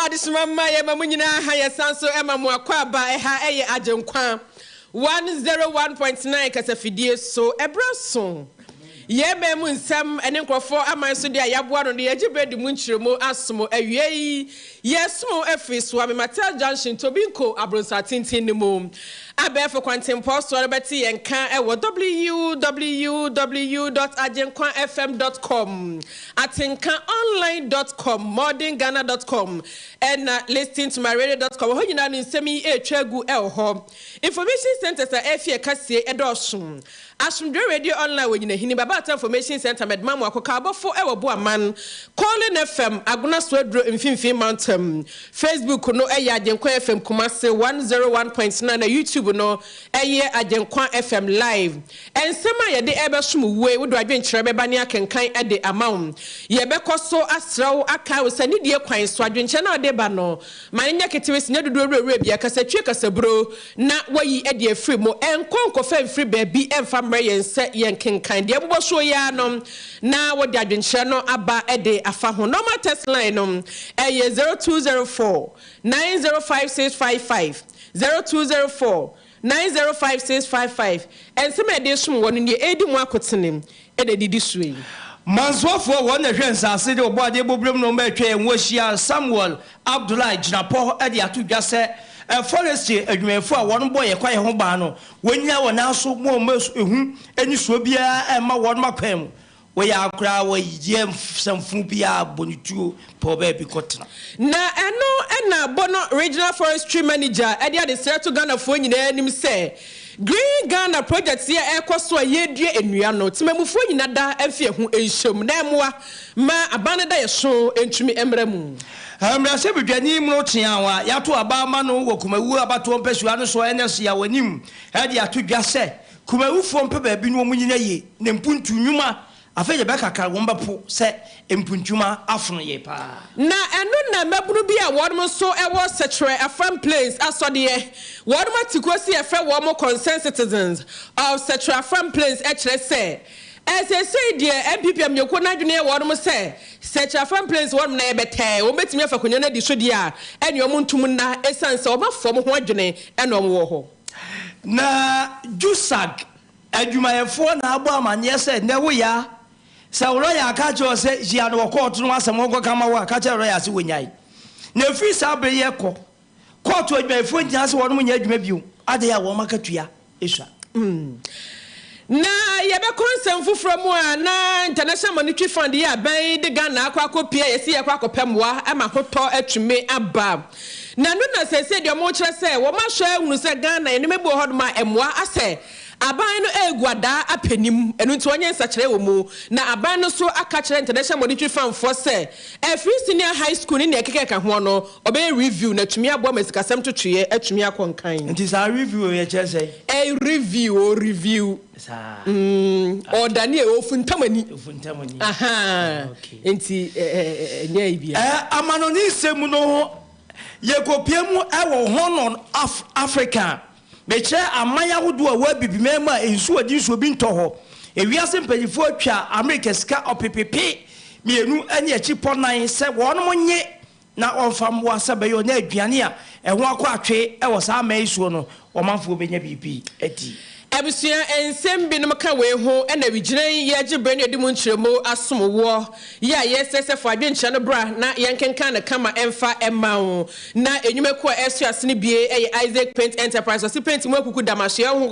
Adishmama Yamamunina Haya Sanso Emma Mwakwaba Eha Agyenkwa 101.9 Kasafidie so Ebrason. Ye be mu nsam ene nkrofo amanso dia yaboa no de yagibedi mu nchiremo asomo awie yesumo efiso amematel junction tobinko abronsa tintin ni mu abefo kwanten post wore beti yenka ewo www.agyenkwafm.com atinkaonline.com modernghana.com and listen to my radio.com ho nyina ni nsemi etwagu ho information centers afie kasie edosun Ashmdre Radio Online wenyina hini babata information center medmamu akoka abofo ewo boaman calling FM aguna swedro mfimfim mountain Facebook no Agyenkwa FM Kumase 101.9 na YouTube no Agyenkwa FM live ensema yede ebesum we wodo adwenkyere beba ne akenkan ede amount yebekoso asraw aka usani die kwan so adwenkyere na ode ba no manenya ketewes ne dodo rewre bia kasatwe kasabro na wayi ede afri mo enkonko fa mfri ba bi emfa yense yenkenkan de aboboso ya no na wodi adwenkyere no aba ede afa ho normal test line no 0204 905655 0204 905655 ensema de sum wonu ne edi mu akotenem ede didi suyi Manswafo won na hwensa ase de obo ade bobrem no ma atwa enwohia Samuel Abdullah Jinapo ade atudwa se forestry adwumefo a won boye kwaye ho ba no wonya wona so mo ehu eni so bia ema won makwam we ya akra we yie samfu bia bonituo po ba bi kotena na eno na bono regional forestry manager ade ade to Ghana fo nyina anim se Green Ghana project here ekoso yedue enua no timamufo nyina da afie hu enhyem na emoa ma abane da yeso entumi emramu Amrase bidwani mu tiawa yato abama no wokumawu abato mpesua no so enese ya wanim ade atodwa se kumawufo mpe ba bi no munyina ye ne mpuntu nwuma afeje be kaka wombapo se empuntuma afono ye pa na eno na mabunu bi a wodum so ewo setre afam place asode wodum atikosi efe wo mo concerned citizens of setre afam place e kire se say dear MPP amyoko na dwene wodum se setre afam place wodum na ebete wo betimi afa konyo na di so dia ene omuntum na esanse obafom ho adwene ene omwo ho na jusag adwumayefo na abo amanye se ne wo ya Sauro ya kacho se jia no court no asem go kama wa kacho ro ya se wonyai na free sabre ye ko court adwumefo ntia se wonu nya adwuma biu ade ya wo makatua esua na yebe konsem fufuro mu a na international monetary fund ya ban de Ghana akopia yesi ye kwakopemwa ama hoto atwume aba na no na se de mo kire se wo ma hwa hunu se Ghana ene mebu hodoma emwa ase aban no AGYENIM apenim enu nti onye nsakire wo mu na aban no so akakire international monetary fund for say every senior high school ni ekeke ka ho no obe review na tumi abo masikasem totwe atumi akonkan nti sa review ye che say a review sa o Daniel ofuntamani aha okay nti nya ibia amanoni semu no ye kopiemu ewo honon Africa Beche amaya wodo a wabibimema ensu adi nsu obi ntoho ewiase mpanyifo atwa America ska opepepe mienu anye achipo nan se wono nye na onfam wasabeyo na aduane a eho akwa atwe e wo sa amaisu no omanfo benya bibi adi Abusia ensembi no maka we ho na wigiran ye gibre ne odimu nkyeremo asomowo ya yesese fo adwenkyere no bra na yenkenkan na kama emfa emawo na enyumeku a esuase ne bie Isaac Paint Enterprise so paint mu akuku damashe ho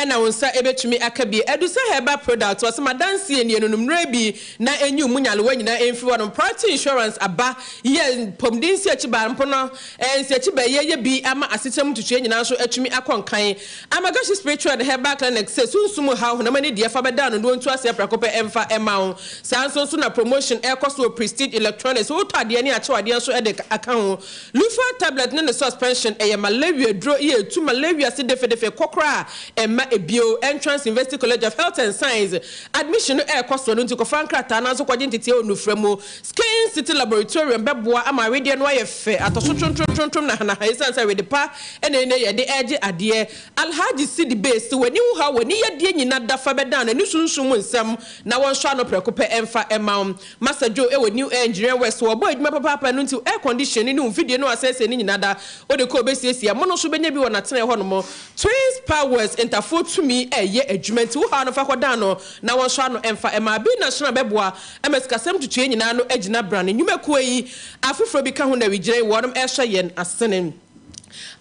na wonsa ebetumi akabie edusa heba product was madanse eni enunum rebi na enyu munyale wanyina emfi won property insurance aba ye pomdinsi achiba mpono ensi achiba ye bi ama asetem tutue nyina so atumi akonkan amagashi spiritual the herbal clinic says sunsumu how na many dear faber down and don't trust prakope emfa emma sanso na promotion air cost prestige electronics who to ade ani ache ade so ede account lufa tablet ne suspension malaria draw ear to malaria se defe kokra emma ebio entrance university college of health and science admission air cost no nti ko frankrata na so kwaje ntete onufremo skin city laboratorium beboa ama radio no ayefe atoso trontom na na hisense we de pa ene ye de age ade alhaji city base esi wani hu ha wani yedie nyina dafa beda na ni sunsun nsem na won hwa no prekope emfa ema Master Joe ewe new engineer west wo boy dwuma papa no nti air conditioning ni video no asese ni nyina da o de ko besiesie mo no so benya bi wona tene ho no mo Twins Powers interfo to me eye adwuma nti wo ha no fa koda no na won hwa no emfa ema bi na shona beboa emesikasem tutu nyina no agina brand nwumekuo yi afoforo bi ka ho na wigire wonum ehwe yen asenen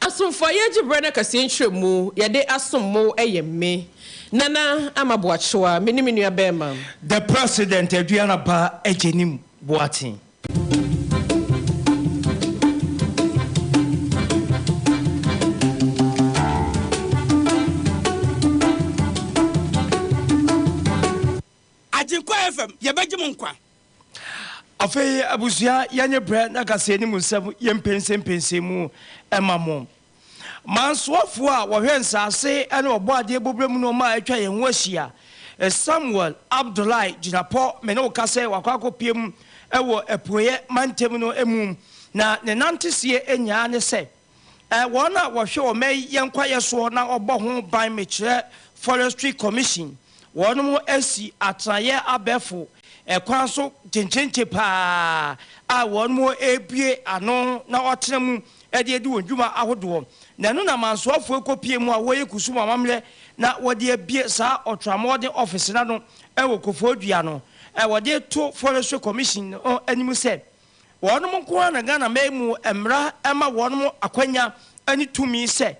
asomfo yeji brand kasie ntwemu yede asommo eyemme Nana Amabuachwa, Miniminu Abema. The president, ADUANABA, AGYENIM, BOATENG. AGYENKWA FM, YAGYENIM. Afe abusia yanye brand na kase ni musem yempense mu emamo mansoafo a wohwe nsase ene obode bobrem no ma atwa ye ho ahia Samuel Abdullahi Jinapo me no kase wakwakopiem ewo epoye mantem no emum na ne nantesie enya ne se wona wohwe o mai yenkwa yeso na obo ho ban mekire Forestry Commission wono asi atraye abefo ekwanso chenchenche pa a wono ebie ano na otrem ede wonjuma ahodo na no na mansoafo ekopie mu a woye kusuma mamle na wode abie sa otramode office na no ewo kofodua no wode to Forestry Commission animu se wono nko na Ghana memu emra ema wono akwanya ani tumi se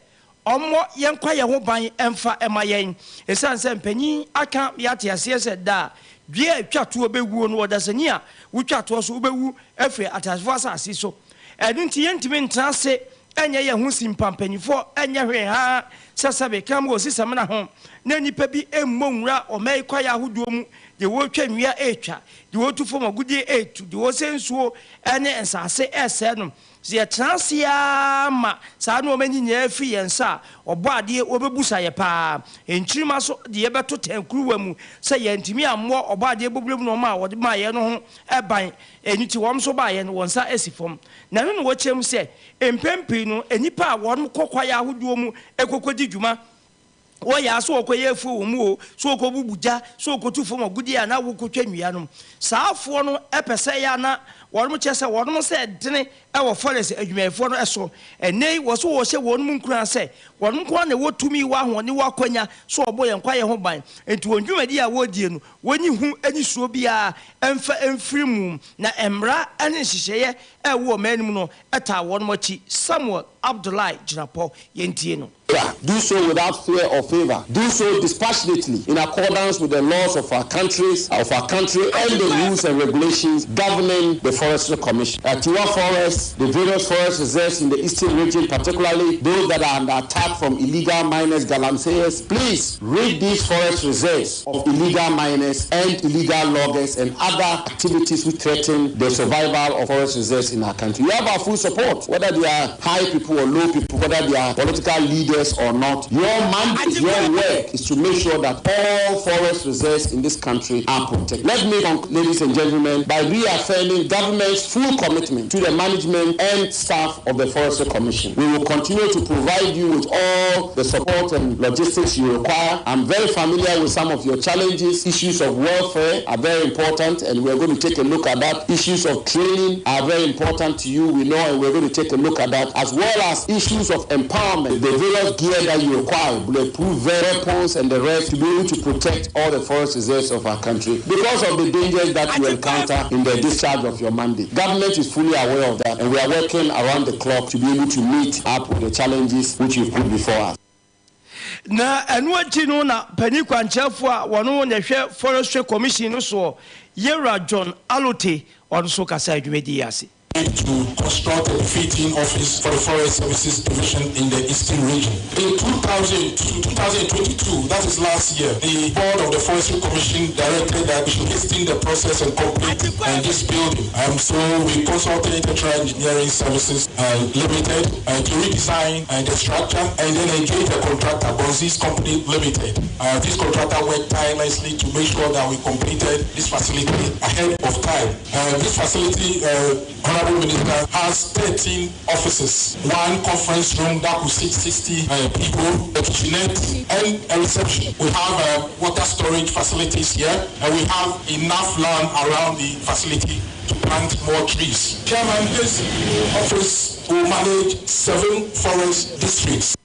omo yenkwa ye ho ban emfa ema yen esanse mpanyi aka yate ase se da dua atwato obewuo no wodasani a wotwato so obewu afre atasfo asase so edunti yentimi ntrase enye ye hu simpampanyifo enye hwe ha sasabe kam go sisamna ho na nipa bi emmonwura o mai kwaya ahoduo mu de wotwa nwia etwa de wotufo magudie etu de wosensuo ene ensase ese no ze transia ma sa no manyi nya fi yensa obo ade obebusa ye pa enchirima so de ye beto tankruwa mu se ye ntimi ammo obo ade bobrem no ma wode ma ye no ho eban eniti wom so ba ye no wonsa asifom na no wo chem se empempi no enipa a won kokwa ya ahoduo mu ekokodi dwuma wo ya so okoye fu wo mu o so okobubuja so okotufo magudi ya na wo kotwa nwia no saafo no epese ya na wonum chese wonum se dene ewo forest adwumefo no eso enei wo so wo hye wonum nkura se wonum ko na wotumi wa hone wa kwanya so oboye nkwa ye ho ban enti wondwumadi a wodie no woni hu ani suo bia emfa emfirimu na emra ane hyehyeye ewo manim no eta wonum achi Samuel Abdullahi Jinapo yentie no. Do so without fear or favor. Do so dispassionately in accordance with the laws of our countries, and the rules and regulations governing the Forestry Commission. Tiwa Forest, the various forest reserves in the eastern region, particularly those that are under attack from illegal miners, galamseyers, please rid these forest reserves of illegal miners and illegal loggers and other activities which threaten the survival of forest reserves in our country. You have our full support, whether they are high people or low people, whether they are political leaders or not. Your mandate, your work is to make sure that all forest reserves in this country are protected. Let me conclude, ladies and gentlemen, by reaffirming government's full commitment to the management and staff of the Forestry Commission. We will continue to provide you with all the support and logistics you require. I'm very familiar with some of your challenges. Issues of welfare are very important, and we're going to take a look at that. Issues of training are very important to you, we know, and we're going to take a look at that, as well as issues of empowerment, the various gear that you require, bulletproof weapons and the rest, to be able to protect all the forest reserves of our country because of the dangers that you encounter in the discharge of your mandate. Government is fully aware of that, and we are working around the clock to be able to meet up with the challenges which you've put before us. Na enwachi no na pani kwanchefo a wono na hwe Forestry Commission so Yera John Alote on so kasa adwumedi ase to construct a befitting office for the Forest Services Division in the Eastern Region. In 2022, that is last year, the board of the Forestry Commission directed that we should hasten the process and complete this building. So we consulted Integra Engineering Services Limited to redesign the structure and then engage the contractor, Bonzi's Company Limited. This contractor worked tirelessly to make sure that we completed this facility ahead of time. This facility, Honorable Minister, has 13 offices, one conference room that will seat 60 people, a kitchenette, and a reception. We have water storage facilities here, and we have enough land around the facility to plant more trees. Chairman, this office will manage 7 forest districts.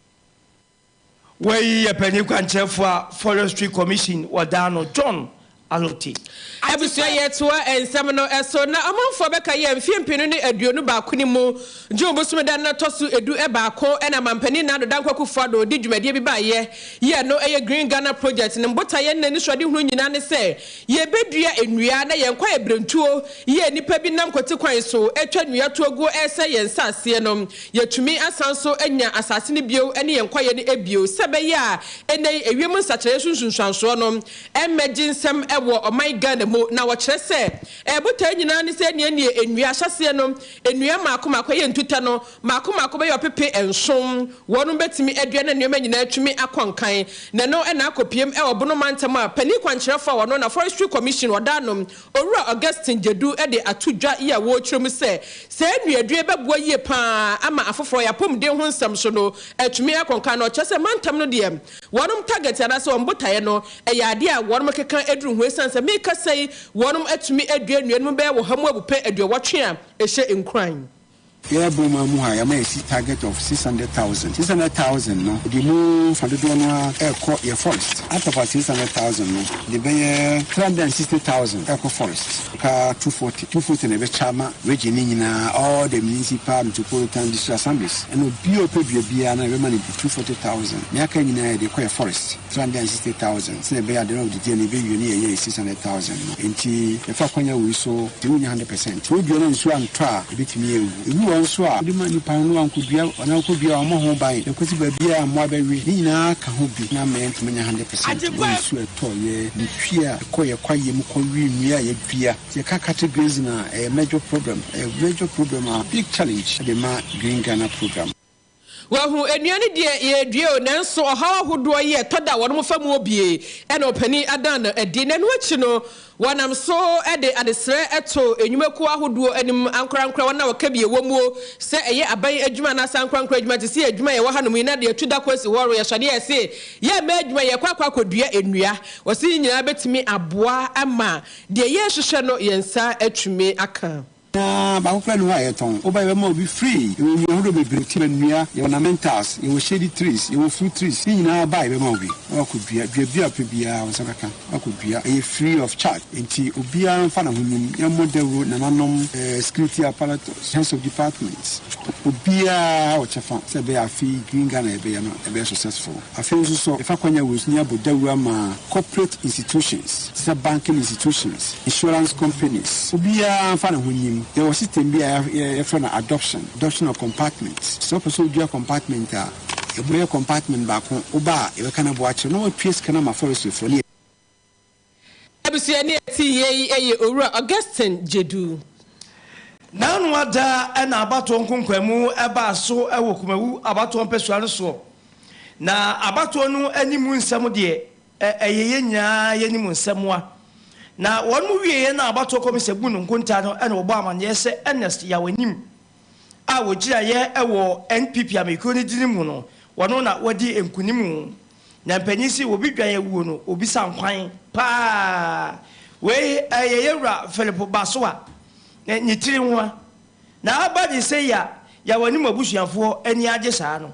Where a penny for Forestry Commission or Dano John Aloti. Abusua yetua ensemno eso na amanfo beka ye mfiempinu ne aduonu ba kunimu John Bosumeda na tosu edu e ba ko na mampani na do dankwaku fado di dwumadie bi ba ye no eye Green Ghana project ne mbota ye nani swade hunu nyina ne se ye bedua enua na ye nkwa ebrentuo ye nipa bi nam kwati kwan so etwa nua togo ese ye nsase no ye tumi asanso anya asase ne bio ene ye nkwa ye ne ebio sebe ya ene ewiem nsachare sunsunsanso no emergensem ewo oman Ghana na wɔkyerɛ sɛ ɛbota nyina ne sɛ ne enua ahyase no enua maako ye ntuta no maako be yopepe ensom wɔno betimi adua na nneɛma nyina atwumi akɔnkan na no na akopiem ɛwɔ bono mantam a pani kwankyerɛfo a wɔno na Forestry Commission wɔdanom owura Augustine Jedu de atodwa ye wo kyerɛm sɛ nnua dua bɛboa yie pa ama afoforo yapomden ho nsɛm so no atwumi akɔnkan no kyerɛ sɛ mantam no de wɔnom target ana sɛ wɔmbotae no ɛyɛ ade a wɔnom keka eduru ho esan sɛ meka sɛ wɔnom atumi adua nnua no bɛyɛ wɔ hamu abupe adua wɔtwe a ɛhyɛ nkran. Yeah, Boma Muha, I may see target of 600,000. 600,000, no. The move for the donor echo your forest. Out of 600,000, no. The bay 360,000 echo forest. 240 in the Chama, Regina, all the municipal metropolitan district assemblies. And no BOPBA and remaining 240,000. Yakanina, the quiet forest, 360,000. So the bay at the end of the day, you 600,000. And the Fakonya we saw 200%. 200% try a bit me. So the money pound one could be an uncle be our more by the Kosiba more by Nina Kahubi, now meant 100%. One sweat toy, the Pia, Koya Kwaye Mukori, Mia, Pia, the categories in a major problem, a big challenge at the Green Ghana program. Well, who enuani ye dio nanso how who do ye toda one more fam obie and openi adana a din and which no one am so at the sre eto enyumekwa who do anim ankra wana wakabie womuo se eye aban adwuma na sankra adwuma te se adwuma ye wa hanom na de tuda kwesi woro ye swade ye se ye ma adwuma ye kwakwa kodua enua wasi nyina betimi aboa ama de ye hwehwe no yensa atwume aka Bankra no ayeton oba mo be free you will be breaking nua your ornamentals you shady trees you fruit trees na buy be mo bi o ko bia pebia o sakaka o ko bia e free of charge enti obia mfa na honum ya model na nanom security apparatus sense of departments obia o chefa se be afi Green Ghana be no e be successful afi so if akwanya was near bodawu ama corporate institutions banking institutions insurance companies obia mfa na honum there was system be a for adoption of compartments. So person do a compartment a boy compartment back home oba e can watch no piece can ma forestry for ni Abusua ni ye owura Augustine Jedu now no ada na abato nkonkwemu eba so ewo kumawu abato mpesua no so na abato no animu nsam de eyeye nya yanimu nsamwa na won mu wiye na abato komise bu no nkonta no ene obo amanye se Ernest Yawanim a wogira ye ewo NPP ameko ni dinimu no wono na wadi enkunimu na mpanyisi obi dwan ewu no obi sankwan pa we ayeyewra Philip Basoa ni tiri nwa na abadi se Yawanim abusuafo ani age saa no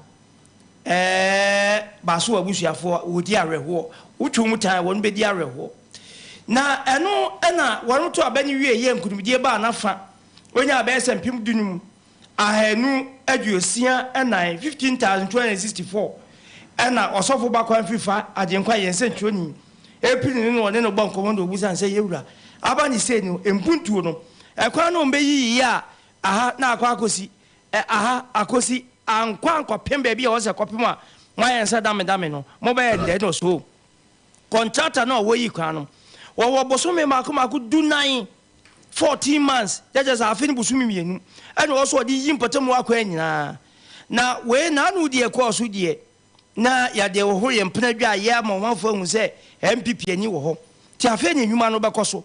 Basoa abusuafo wodi areho wotwu mutan won be di areho na eno na wonu to abani wie ye nkunumdie ba na fa onya abese mpim dunum ahanu aduosia na 15264 na osofo bakwan fifa agyenkwa yense ntwoni epini no ne no bankomondo obusan se yewura abani se ni empuntuo no ekwa no mbeyi ya aha na akwa akosi aha akosi ankwa pembe bia wo se kopem a mwayense dame no mo be de no so contractor no wo yi kwa no wo bosome makomako do 9 14 months that just afini busumi mienu and also di yimpotemu akwa nyina na we na anu de course de na ya de wo ye mpena dwa ya ma wanfo hu se MPP ani wo ho ti afeni nwuma no bekoso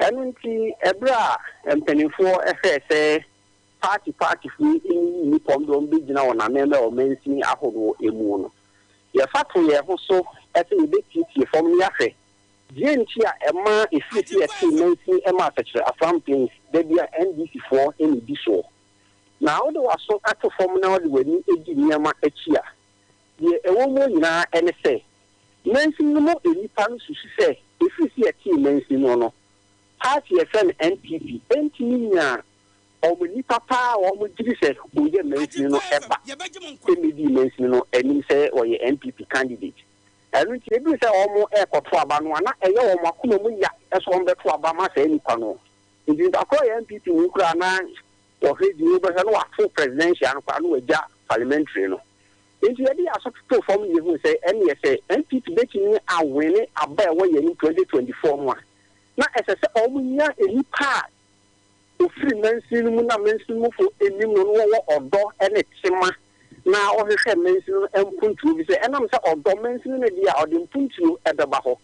ɛno nti ɛbra mpanimfoɔ ɛhwɛ sɛ party fi ni pɔndɔm bi gyina wɔn anan na wɔn nsi ahodoɔ emu no yɛfa to yɛn ho so ɛsɛ yɛbɛtietie fam no yɛahwɛ deɛ nti a ɛma efiri yɛte nansi ɛma asɛkyerɛ aframpins baabi a ndc foɔ ɛna di soɔ na wode waso ato fam na wode w'ani edi nneɛma akyi a deɛ ɛwɔ mu nyinaa ɛne sɛ nansi no mo nipa no susu sɛ efiri yɛte nansi no party yɛfrɛ no npp ntumi nyaa ɔmo nipa paa ɔmo gyiri sɛ ɔyɛ nansi no ɛba ɛmɛdi nansi no anim sɛ ɔyɛ npp candidate ɛno nti ebi sɛ ɔmo ɛkɔto aba no ana ɛyɛ ɔmo akoma mu ya ɛsɛ ɔmo bɛto aba ma sɛ nipa no nti akɔ yɛ npp mu kura na wɔhwɛ di wo bɛhwɛ no wafo presidential no kora no wagya parliamentary no nti yɛde asɔtoto fam yɛ hu sɛ ɛne yɛ sɛ npp bɛtumi awene aba ɛwɔ yɛ no 2024 mu a na ɛsɛ sɛ ɔmo nya nipa a ofiri nansi no mu na nansi mu fo enim no wɔwɔ ɔdɔ ɛne tema na ɔhwehwɛ nansi no mpuntuo bi sɛ ɛnam sɛ ɔdɔ nansi no di a ɔde mpuntuo ɛbɛba hɔ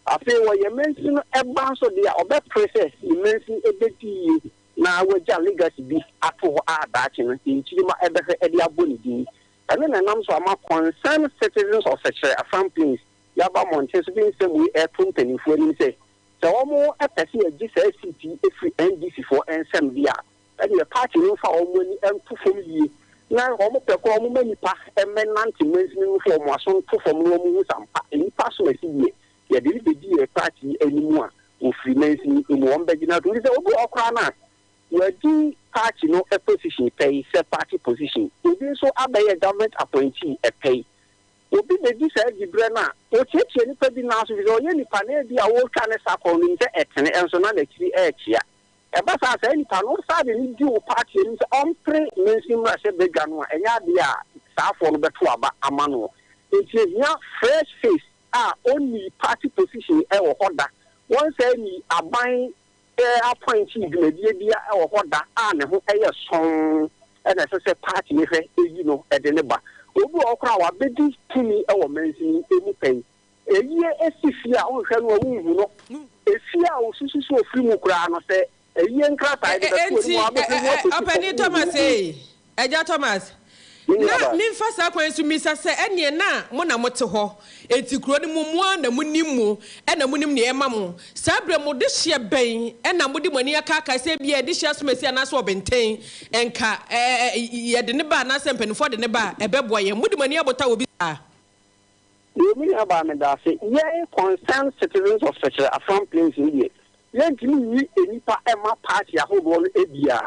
afei wɔyɛ nansi no ɛba nso di a ɔbɛpere sɛ nansi ɛbɛdi yie na wagya legacy bi ato hɔ a daakye no nkyiri ma ɛbɛhwɛ ɛde abɔ ne din ɛno na ɛnam so ama concerned citizens of Sekyere Aframpins yaba mmɔnten so bi nsɛm wei ɛto mpanimfoɔ anim sɛ sɛ wɔn ɛpɛ sɛ yɛgye saa cp efiri ndc foɔ nsɛm bi a ɛde yɛ party no fa wɔn ani ɛnto fam yie na wɔn pɛ kɔ wɔn mɛ nipa ɛmɛ nante mɛnsin no fo wɔn aso nto fam no wɔn ho sampa nipa so esi yie yɛde ne bɛdi yɛ party anim a ofiri mɛnsin emu wɔn bɛgyina do sɛ obi ɔkora na yɛdi party no position pɛyi sɛ party position obi nso abɛyɛ government appointee ɛpɛyi obi bɛdi saa gibrɛ no a ɔkyekyɛ nipa bi n'aso bi sɛ ɔyɛ nipa na ebi a wɔretwa ne sakɔ no sɛ ɛtene ɛnso na n'akyiri ɛɛkyea ɛba saa sɛ nipa no saa de ne di wo party anim sɛ ɔmpere mɛnsin mu ahyɛ badwa no a ɛnyɛ adeɛ a saafoɔ no bɛto aba ama no nti ehia fresh face a ɔnni party position ɛwɔ hɔ da wɔn sɛ ni aban appointee dwumadie bi ɛwɔ hɔ da a ne ho ɛyɛ sɔn ɛna ɛsɛ sɛ party ne hwɛ eyi no ɛde ne ba obi ɔkora wa bedi tumi ɛwɔ mɛnsin emu pɛn eyie esi fie a ɔhwɛ no ɔmu hu no efie a osusu so ofiri mu koraa no sɛ eyie nkrataa de bɛto mu abɛfɛ mu ɔpɛni Thomas ɛgya Thomas na nimfa saa kwan so misa sɛ ɛneɛ na mo na mote hɔ eti kuro ne mu na mo nim mu ɛna mo nim ne ɛma mo saa bre mo de hye bɛn ɛna mo de mo ani aka sɛ bia de hye asomasi anaso ɔbɛnten ɛnka yɛde ne ba na sɛ mpanifo de ne ba ɛbɛboa yɛn mo de mo ani abota obi saa yɛmi aba me da se yɛ concerned citizens of Sekyere Aframpins here yɛntimi yi enipa ɛma party ahodoɔ no ebia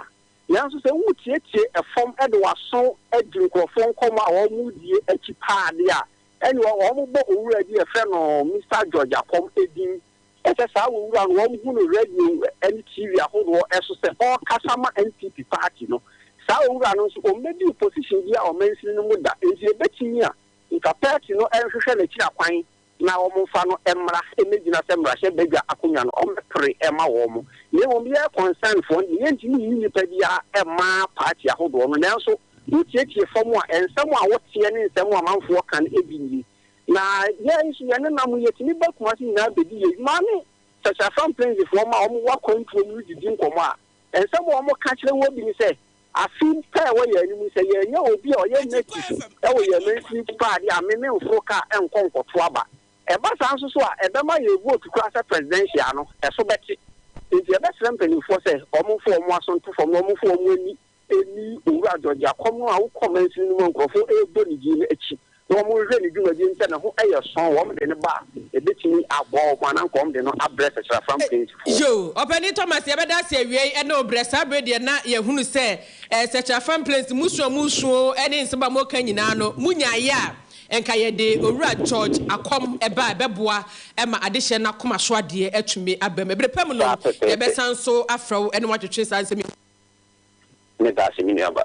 yanso sɛ wutietie ɛfɔm ɛde waso ɛdi nkurɔfoɔ nkɔmɔ a wɔn mu die akyi paade a ɛne wɔn bɔ owura di ɛfrɛ no Mr. George Akɔm edin ɛsɛ saa owura no wɔn hu no radio ɛne TV ahodoɔ ɛso sɛ ɔkasa ma NPP party no saa owura no nso ɔmmɛdi position bi a ɔmɛnsin no mu da nti ebɛtumi a nka party no ɛhwehwɛ n'akyi akwan na wɔn fa no mmra ɛmɛgyina sɛ mmarahyɛ badwa akonnwa no ɔmmɛpere ɛma wɔn ne wɔn yɛ concern for ne yɛntumi yi nipa bi a ɛma party ahodoɔ no nanso wotietie fam a nsɛm a wɔteɛ ne nsɛm a manfoɔ kan ebi nyi na yɛn nso yɛn nam yɛtumi bɛ kuma se nyinaa bɛdi yɛ maame Sekyere Aframpins foɔ ma wɔn wakɔ ntuo mu didi nkɔmɔ a nsɛm a wɔn ka kyerɛ wɔn bi ne sɛ afi pɛɛ wɔ yɛn anim sɛ yɛnyɛ obi a ɔyɛ native ɛwɔ yɛn mɛnsin paade a meme nforo ka ɛnkɔ nkɔto aba ɛba saa nso so a ɛbɛma yɛ vote kura sɛ presidential no ɛso bɛte nti ɛbɛsrɛ mpanimfoɔ sɛ ɔmofo ɔmo aso nto fam na ɔmofo ɔmo ani owura George Akɔm no a wokɔ mɛnsin no mu nkurɔfoɔ ɛbɔ ne din no akyi na ɔmo hwɛ ne dwumadie nsɛ ne ho ɛyɛ sɔn wɔn de ne ba ɛbɛtumi abɔ ɔmo ananka ɔmo de no abrɛ Sekyere Aframpins yo ɔpɛni Thomas yɛbɛda ase awie ɛna obrɛ saa abrɛ deɛ na yɛhunu sɛ Sekyere Aframpins musuo ɛne nsɛm a moka nyinaa no munya ayɛ a enka yede owura George Akɔm eba beboa ema adehye na koma so ade atumi abam ebrepam no ebesan so afraw ene watwetwe sansemi me da se mini aba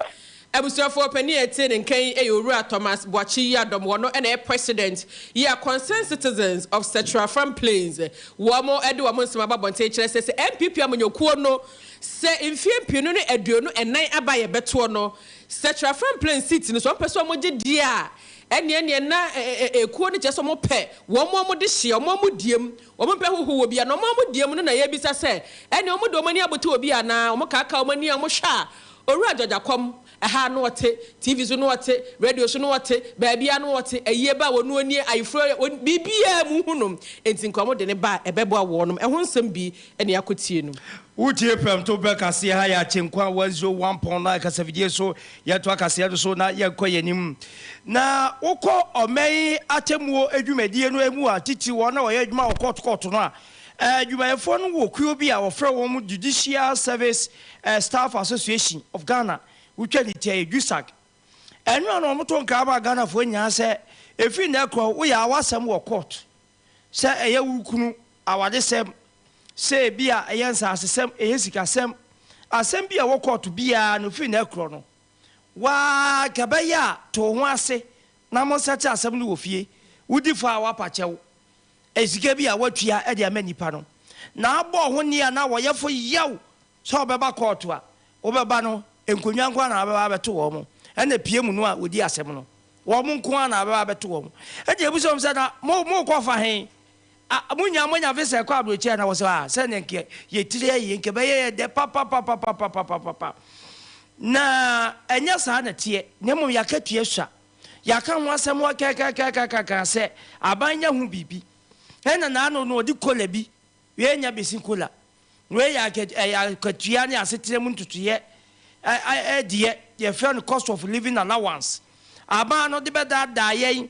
Abusufo pani ete ne nkan owura Thomas Boakye Yadom wono ene president ya concerned citizens of Sekyere Aframpins wo mo ede wo nsema babonte kire se MPP amonyokuo no se mfie pinu no aduonu enan aba ye beto no Sekyere Aframpins seat no so person mo gye die a ene na ekuo ne kyese mo pɛ wo mo de hye mo diem wo mo pɛ hoho obi ana mo diem no na ye bisa sɛ ene mo do mani abote obi ana mo kaka mani mo hwa owura jajakom aha no wote TV so no wote radio so no wote baabia no wote aye ba wonu ani ayfro bibia mu hunum enti nkomo de ne ba ebebo awonum ɛho nsɛm bi ene akotie no Utie pem to be kase ha ya Agyenkwa 101.9 kasafidie so yeto akase so na yekɔ yanim na wokɔ ɔmɛn atemuo adwumadie no emu a titi wɔ na wɔyɛ adwuma wɔ court no a adwumayɛfo no wɔ kuo bi a wɔfrɛ wɔn Judicial Service Staff Association of Ghana wotwa ne tie JUSAG ɛno a no moto nka ba Ghana fo nya sɛ efi na kɔ wo ya awasɛm wɔ court sɛ ɛyɛ wukunu awadesɛm say bia ayensa asem eyesikasem asem bia wo court bia no fi na ekro no wa kabaya to ho ase na mo sete asem no wo fie wudi fa wa pachew esika bia watua e de amanipa no na abo ho nia na wo yefo yaw so obeba court a obeba no enkonwa nkwa na abeba beto wo mo ena pie mu no a wodi asem no wo mo nko na abeba beto wo mo e de ebuso se na mo ko fa hen munya visa kwa abroche na wo so a se ne nke ye tire ye nke be ye de papa na enya sa na tie nyemo yakatua swa yaka ho asem wa kaka se abanya hu bibi ena na no no di kola bi we nya besin kola we ya katua ne asetire mu ntutuye die ye friend cost of living allowance aba no de be da ye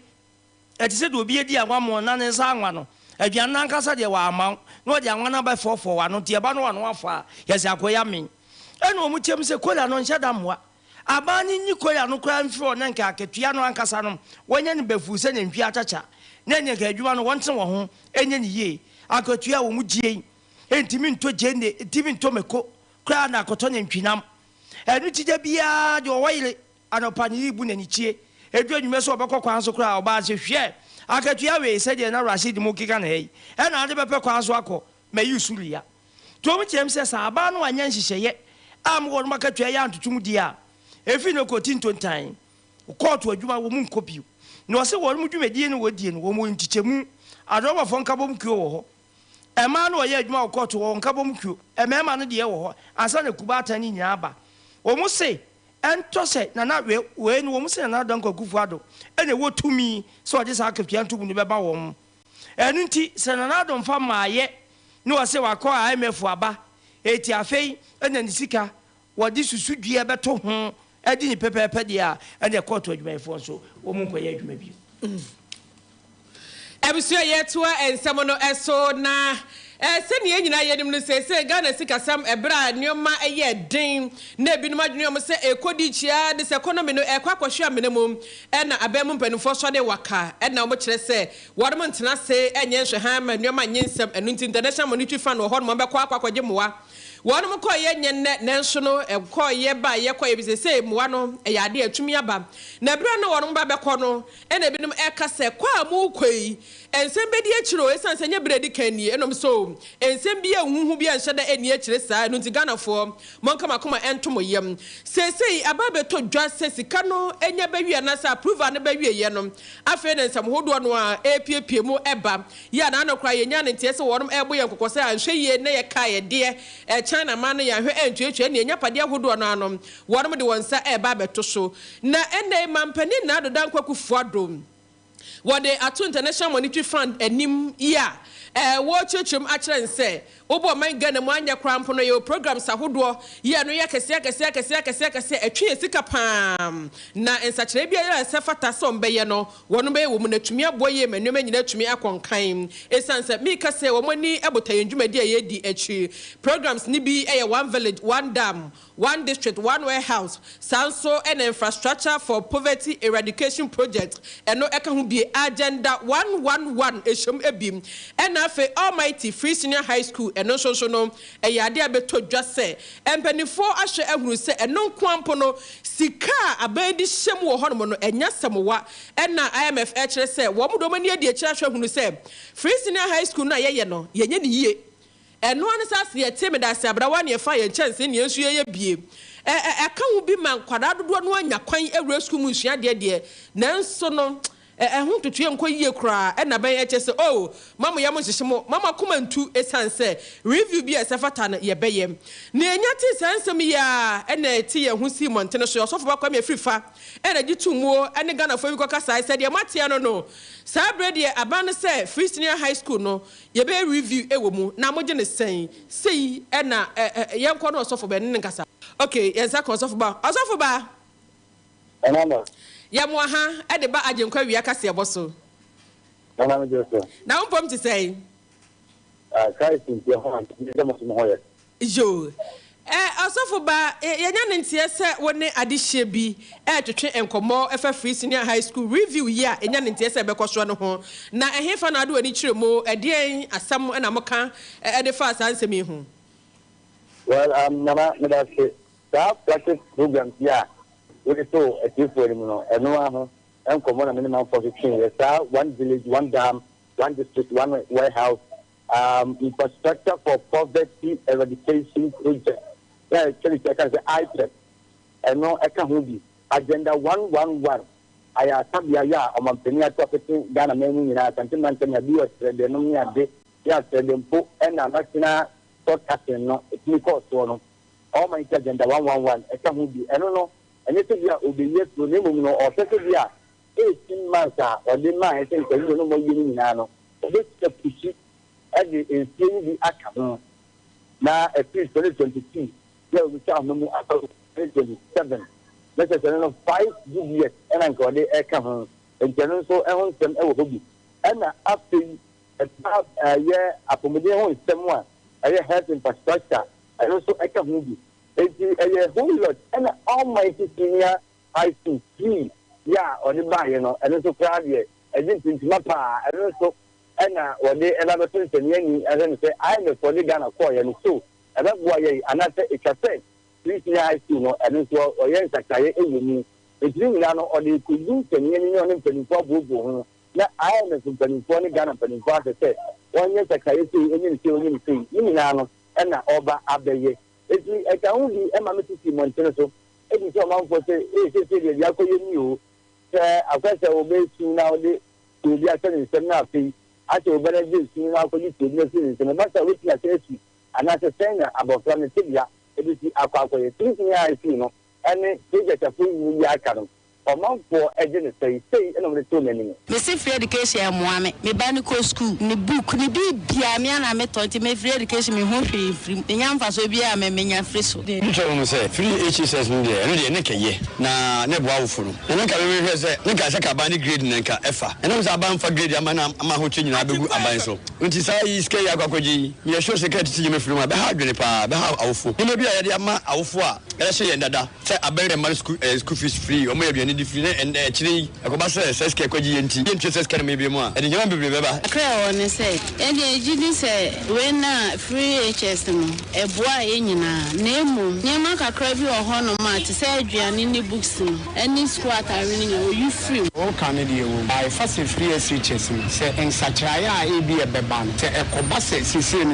etise do obi edi anwa mo na ne sa anwa no aduana nkasa de wa ama no de anwa na ba fofo wa no tie ba no wa no afa yesi akoya men ena omu chem se kola no nhya da moa aba ni nyi kola no kra mfiro na nka aketua no ankasa no wonya ne bafu se ne ntwi achacha na nya ka adwuma no wonte wo ho enya ne ye aketua wo mu gie entimi nto je ne entimi nto meko kra na akoto ne ntwinam enu tije bia de owayire anopani ibu na nichie edu anwume so obekọ kwan so kra oba se hwe akatua we se de na Rashid mu kika na hey e na ade bepe kwan so akọ ma yusuria to mu chem se sa aba no anya nhihye am wo no makatua ya ntutum di a efi no kotinto ntan court adwuma wo mu nkopio na o se wo mu dwumadie no wodie no wo mu ntichemu adoba fo nkabom kuo wo ho ema na o ye adwuma court wo nkabom kuo emema no de ye wo ho ansa na kubata ni nya aba wo mu se entose na we no wo mu se na don kwakufu ado ene wo tumi so ode sa akatua ntumu ne beba wo mu enu nti se na don fa maaye no wo se wakọ IMF aba eti afei ene ni sika wodi susu dua beto ho edi ni pepepe dia ene court adwumayefo so wo mu nkoye adwuma bi ebusu yetua ensemo no eso na seni enyina yenim no se Ghana sikasam ebra nioma eye den na ebinum adwunom se ekodi chia de se economy no ekwakwahwe amenemum na abemu mpanifo so de waka na omo kire se wodom ntena se enye nhwe ha ma nioma nyensem enu international monetary fund wo hono mbekwa akwakwaje moa wonu mko ye nyenne nenso no ekọ ye ba ye kọ ye bisese moa no ya de atumi aba na bra no wonu ba bekọ no na ebinum ekase kwa mu kwei ensem bedi akiro esanse nya bredi kani enom so ensem bi ehuhu bi anhye da eni akire saa no ntigana fo monka makoma entomo yem sesei aba beto dwa sesika no enya bawie na sa approval na bawie ye no afa na ensem hodo no a epiepie mu eba ya na anokra ye nya ne ntiese wonom ebo ye nkokose anhwe ye na ye ka ye de China man ya hwe entuetue na enya pade hodo no anom wonom de wonsa eba beto so na ene mampani na adodan kwakufu adom wode ato international monetary fund enim ya wo chechum akire nse obo man Ghana mu anya krampo no yo programs ahodo ya no ya kese atwe sika pam na ensakire bia ya sefata so mbeye no wono be wo mu na tumi aboye manwema nyina tumi akonkan esanse mi kase wo mani ebotaye ndwumadi ye di achi programs ni bi one village one dam one district one warehouse sanso and infrastructure for poverty eradication project eno eka hu bi agenda 111 eshom ebim ena fe almighty free senior high school eno so no eyade abeto dwase empanifo ahwe ahuru se eno kwampo no sika abedi hyem wo hono no enya semwa ena IMF ekire se wo mudomani ade ekire ahwe ahuru se free senior high school na yeye no yenye ne yie no one says ye teme da sabra one ye fire chance in ye ye bie aka bi man kwada dodo no anya kwan ewura school mu sua de nanso no ho tutu enko yie kura na ban eche se oh mama yam hihimo mama komantu esanse review bi esafata na ye beyem na enya ti sansem ya na ti ye hu si montene so osofo ba kwa me frifa na gitumo ene Ghana fo bi koka sai se de matia no sabre de aban se free senior high school no ye be review ewo mu na moje ne sen sei na yenko no osofo be ne nkasa okay yensa ko osofo ba Anama Yamwaha, Edeba AGYENKWA KASIEBO so. Anama Joseph. Now pom to say. Christ in your hand, Jo. Osofo ba yenya ntie se woni adehye bi twetwe enkomo efa free senior high school review ya yenya ntie se bekoso no ho na ehefa na ado ani kiremo edien asam na moka de fa sansemi hu. Well, nama medase that practice program here. We so a different, and no one common a minimum for 15 years. One village, one dam, one district, one warehouse, infrastructure for poverty eradication project. Yeah, actually, I can say IPREP. And no, I can be Agenda 111. I have some ya on my penny property, Ghana, many in our country, Manton, US, the Nomia Day, yes, the Limpo, and a national broadcasting, no, it's me cost one. All my Agenda 111, I can be, I don't know. And it's a obedience to name or 18 months or the man, I think, no more union. This is a push at the the account. Now, at least 2022, there will be no more 2027. Let's say 5 good years, and I got the account. And general so I want them ever hobby. And after a year, accommodation is someone, a year health infrastructure, and also I can move. It's a whole lot, and almighty senior high school free, yeah, or the buy, and also proud yet. I didn't think my pa, and also, and one day another person, and then say, I'm for the Ghana choir, and so, and that's why another it's a fact. Free senior high school, and also, or yes, I say, it's really now, or they could do some union penny for Bobo. Now I am a penny for the Ghana penny for the set. 1 year, I say, anything, you know, and over Abbey. I can only MMC Montana. It is a man for say, the Yakoyu. I guess I will be soon now to be attending some nothing. I will better do soon now for you to listen to the matter with your safety. And as a saying about Planetibia, it is the Aqua, 3 years, you know, and they get a full Yakan. Or month for agent say, and only 2 minutes. Missing free education, Mohammed, me banico school, ni book, ni be Biamiana method, me free education, me home free, the young Fasobia, me mania free. You say free HSS, and Neke, na Nebuafu. And I can say, Nika Bani grade Nenka Efa. And I was about for grade Amana Amahuchin Abu Abanso. When she say, Skay Akakoji, you are sure secretary me from my behar, Behar Awfu. You may be a Yama Awfua, Elsie and Dada, say a better man school fees free, or maybe any different and actually I go back to SK GNT interest can maybe more and you remember I cry on say and the say when free HS a boy in name Yamaka crave your honor mat to say in the books any squat are reading you free all Canadian by first free HS say and Satraya be a beban say a cobase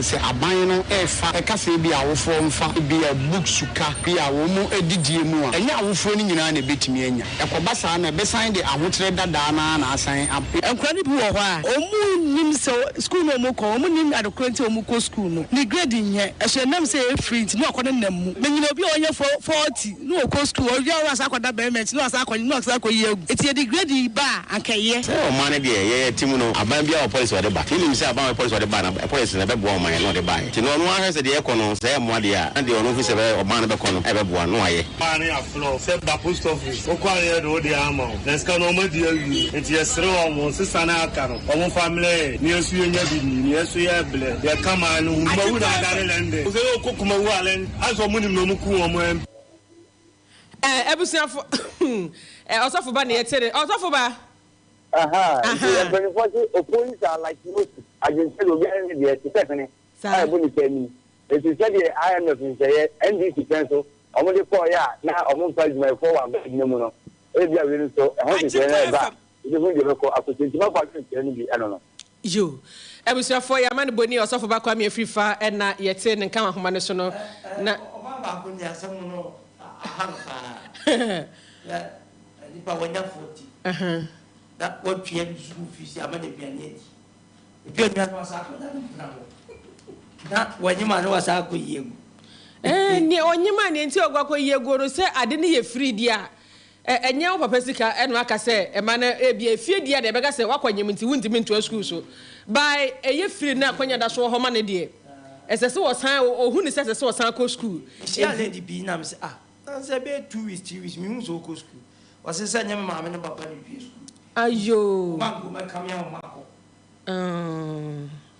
say a bino a cafe be our form be a book suka be a woman a DDM and now phoning in a bit me. Kobasa na besan de ahotre dada na asan enkwani bi wo ho a omu nim so school no mu ko omu nim adokrenti omu ko school no ni grade nye ehye nam say free no akono nam mu menyina obi onye 40 no ko school o wi asa akoda payment no asa akoyi no asa akoyi egu eti de grade ba akaye say o man de ye team no aban bia o police wa de ba film say aban police wa de ba na police na be bo o man no de ba ti no no ahwe say de e kono say mo de a de ono fi say be o man be kono e be bo no aye man ya flow say ba post office o kwa do the amount. Let's go no more deal. It's yes, almost Sana Caro, our family, near Suya, near Suya, they come on, who would have done it. They all cook my wallet as a money no more. Ebusiafo Osofo ba na yetere Osofo ba opponents are like most agency will get in the Stephanie I wouldn't tell me if you said the IMF in say NDC pencil I'm going to call ya now I'm going to price my forward no if you are really so I want to say that you will go up to 25 I don't know Yo. Ebusuafo ya man boni osofo ba kwa me afrifa na yete ne kan ahoma ne so no na oba ko ni asem no ahanka ya nipa wanya 40 that what you have school fees amane biane ebi onua no asa ko na wanyima no asa ko yegu ni onyima ne nti ogwakọ yegu no se ade ne ye free dia enye wo papa sika eno aka se e ma na ebi efie dia de be ga se wakwanyem nti wuntimi nto school so by eye free na akwanya da so ho ma ne de esese wo san ohu ni sese wo san ko school ya lady bi na me se na se be 2 weeks 3 weeks mi hu so ko school o se se nyem ma me ne papa ni bi school ayo mango ma kam ya mako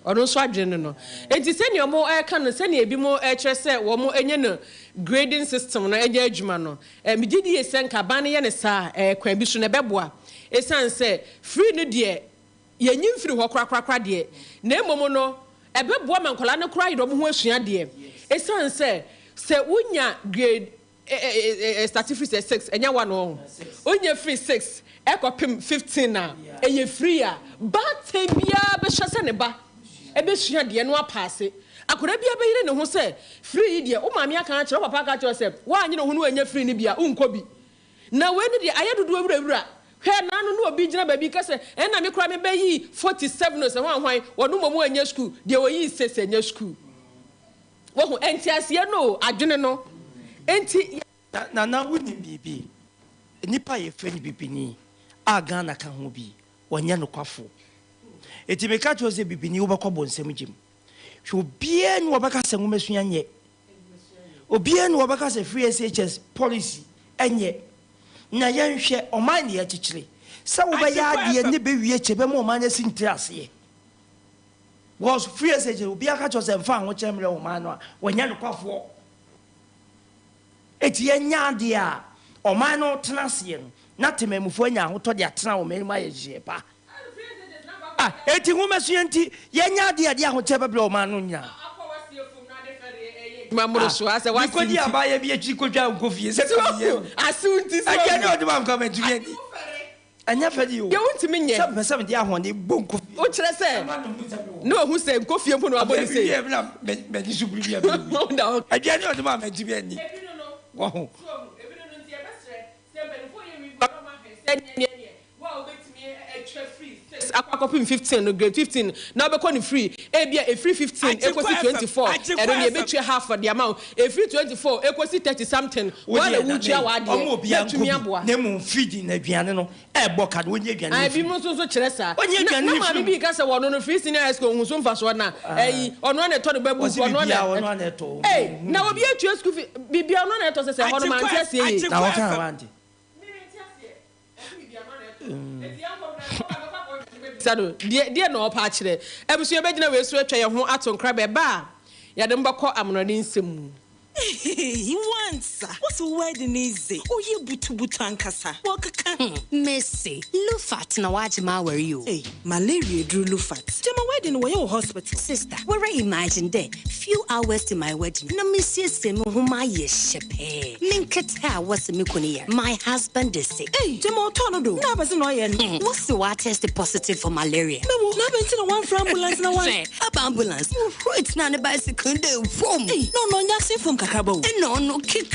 ono so adwene no enti se ne omo eka no se ne ebi mo kire se wo mo enye no grading system no enye adwuma no mididi esen ka ban ye ne sa kwa bi so ne beboa esan se free no de yenyim free ho krakrakra de na emomo no ebeboa mankola ne kra yido mo ho asua de esan se unya grade certificate 6 enya wa no unya free 6 ekopim 15 na eye free a but bia be hwese ne ba ebe sua de no apase akora bia be yire ne ho se free de o maami aka a kire papa aka kire se wa anyi ne ho no anya free ne bia unko bi na we ne de ayedodo awurawura hwe na no obi gina ba bi ka se na me kura me be yi 47 no se hwan wono momo anya school de wo yi sese anya school wo ho enti ase no adwene no enti na wuni bibi nipa ye feni bibini aga na ka ho bi wonya no kwafo eti me ka chose bibini wo bakọ bonsem gim hwe obie no wobaka se ngomesua nye obie no wobaka se free SHS policy enye na yenhwe oman ne yakikire sa wo ba ya de ne be wie chebe mo oman asinti ase was free SHS obie aka chose mfa ho chemre oman no a wonya no kwafo eti yenya de a oman no tenase no na temamufo anya ahotọ de atena o meni ma ye pa eti ngomesua nti yenya de ahoche bebele oman no nya mamuro so ase wa ko di abaye bi echi ko dwa nkofie se ka ye asunti so agye no de mam ka metu ye di anya fadi o ye untimi nye se de ahone bon nkofie o kire se no hu se nkofie mpo no abodi se ye na me di subri bi agye no de mam metu bi ani wo ho ebi no nti e besre se benfo ye wi baba ma he se nye wa obetimi e twa free akwakopi 15 no grade 15 na obekọ ni free ebia e free 15 ekosi 24 ero ni ebetwe half for the amount e free 24 ekosi 30 something wala wutua wa de betumi aboa na mu feed na aduane no e boka na onye aduane ai bi mo so kire sa na ma bi ka se wono no free senior high school hunso mfa so na ei ono na eto de babu ono na eto na obi atwa school bibia ono na eto se hono man tia sie na wo kan wante sado die no opa akire ebusu ye begina we so atwa ye ho atonkra be ba ya de mbakọ amnode nsem He wants. What's the wedding easy? Oh, you butu ankasa. Wakaka. Messi. Lufat na wajima where you? Hey, malaria drew Lufat. To my wedding, where your hospital? Sister, where I imagine there. Few hours to my wedding. Na missy semu huma yeshepe. Minketa was a mikunia. My husband is sick. Hey, Jemo Tonodo. No, but no yen. What's the water tested positive for malaria? No, not into one for ambulance. No one. Up ambulance. It's not a bicycle. Hey, no, nothing from Kakabo. No, kick.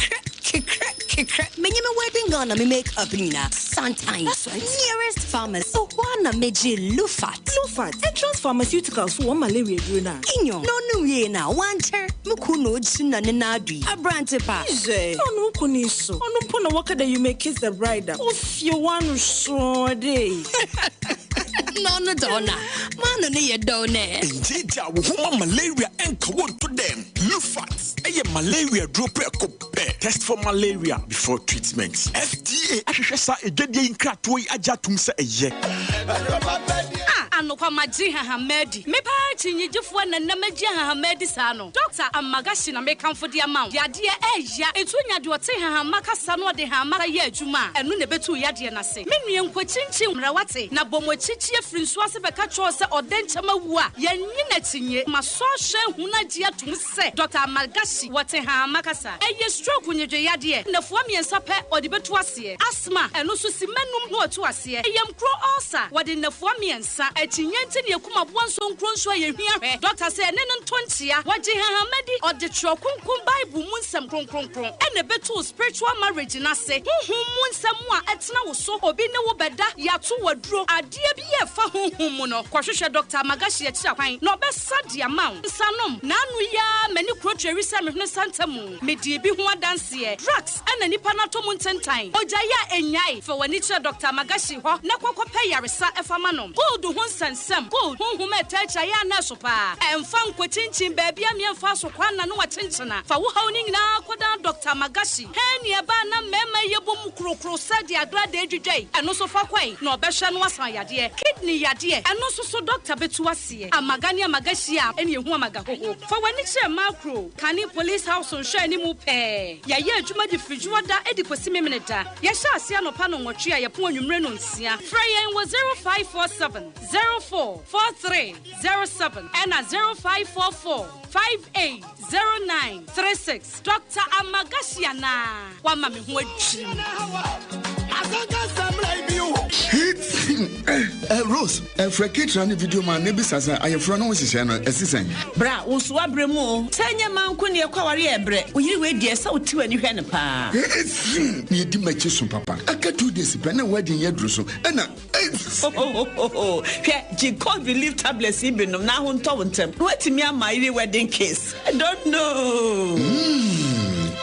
Me my wedding gown me make up nina. Sometimes. That's right. Nearest pharmacy. Oh, one meji Lufat. Entrance pharmaceuticals for malaria druna. Inyo. No ye na. One chair. Mukuno china nenadi. A brand pa. No kuniso. No pona waka that you may kiss the bride. If you want so day. No donna. Man no ye donne. Indeed, woman malaria and want to them. Lufat. Malaria drop test for malaria before treatment. FDA ahwehwesa egedie nkratoyi ajatum se eye. Anokwa maji hahamedi. Me pa chinyigifo na namaji hahamedi sa no. Dr. Amagashi na mekamfo de amount. Yade eya etunya de ote hahamaka sa no de hahamaka ye adwuma. Enu ne betu yade na se. Menue nkwachinchin mrawate na bomochichi afrinso ase beka cho se odenchama wu a yanyi na tinye maso hwe hunaji atum se Dr. Amagashi wote hahamaka sa. Eye stroke nyedwe yade na fo miensa pe ode betu ase. Asthma enu so si menum no otu ase. Eyam kro ulcer wode na fo miensa nyenti ne yakuma bonso nkronso ye hwia doctor say ne no ntontia waje hahamadi or the trokunkum bible mu nsem kronkronkron ene beto spiritual marriage na se honhom mu nsem a etena wo so obi ne wo beda yato waduro ade bi ye fa honhom mu no kwahwehwe doctor magashi akira kwan no besa dia maw nsanom na anu ya mani krotweri se mehne santamu medi bi ho adanse drugs ene nipa na to mu ntentan oja ya enyai fa wani kira doctor magashi ho na kwakwape yaresa efama no gold ho nsensem gold honhom etacha ya na so pa emfa nkwachinchin baabi amiemfa so kwana no wachinchina fa wo haw ni nyina kwada doctor magashi he ne ba na mema yebom krokro sadi agrada edwedwai eno so fa kwan na obehwe no asan yade kidney yade eno so doctor betu ase amagani amagashi a ene ehu amaga hoho fa wani kire macro kani police house on hwe ni mu pe ya ye adwuma di frijuwa da edi kosi memeneda ya sha ase anopa no nwotwe a yepon anwumre no nsia frayen was 0547 044307 and 0544 580936 Dr. Amagasiana wa mami ho adwim Rose, Frekitra video man nebi sasa ayefro no hihye no esisen. Bra, wo so abremu o. Sanya manko ne kwaware ebre. Oyiri we die sa otiw ani hwe ne pa. Ni di machi so papa. Aka 2 days pe na wedding ye dru so. Ena hwe G-Code relief tablets ibinom na ho nto wontem. Wetimi ama iri wedding case. I don't know.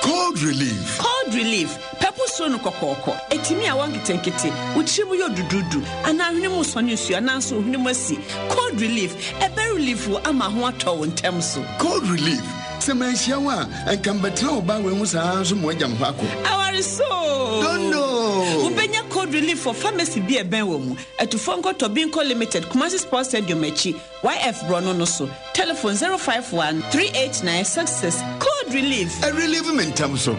Cold relief. Cold relief. Pepo so no kokoko. Etimi a wanketenkete. Uchimu yo dududu. Ana hwene mu so ne su ana so hwene mu asi. Cold relief. Ebe relief wo ama ho atɔ wontem so. Cold relief. Semanhia wa enkambetra oba we hu saa so mo agam ho akɔ. Awari so. Don't know. Ubenya cold relief for pharmacy bi eben wo mu. Etufonko Tobinco Limited Kumasi Sports Stadium echi. YF Brono no so. Telephone 051 38966. Cold relief. A relief mentam so.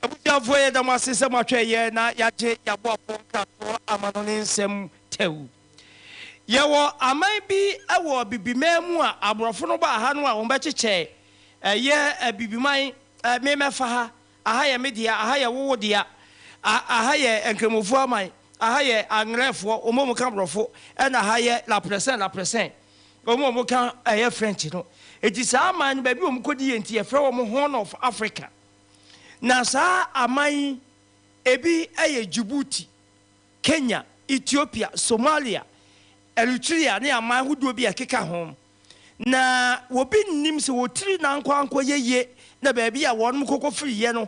Abuja voye da masese matwe ye na yaje yabo ponka to amanone nsem tew. Yewo aman bi ewo bibimemu a abrofo no ba ha no a wo becheche ye bibiman me mefa ha aha ye media aha ye wo dia aha ye enkemofu aman aha ye angrefo omomu ka brofo na aha ye la present omomu ka ye French no eti sa aman ba bi omu kodi ye nti ye frɛ wo Horn of Africa na sa aman ebi eye Djibouti, Kenya, Ethiopia, Somalia, Eritrea ne aman hudo bi akeka ho na wobi nim se wotiri na nkwanko yeye na ba bi a wonum kokko firi ye no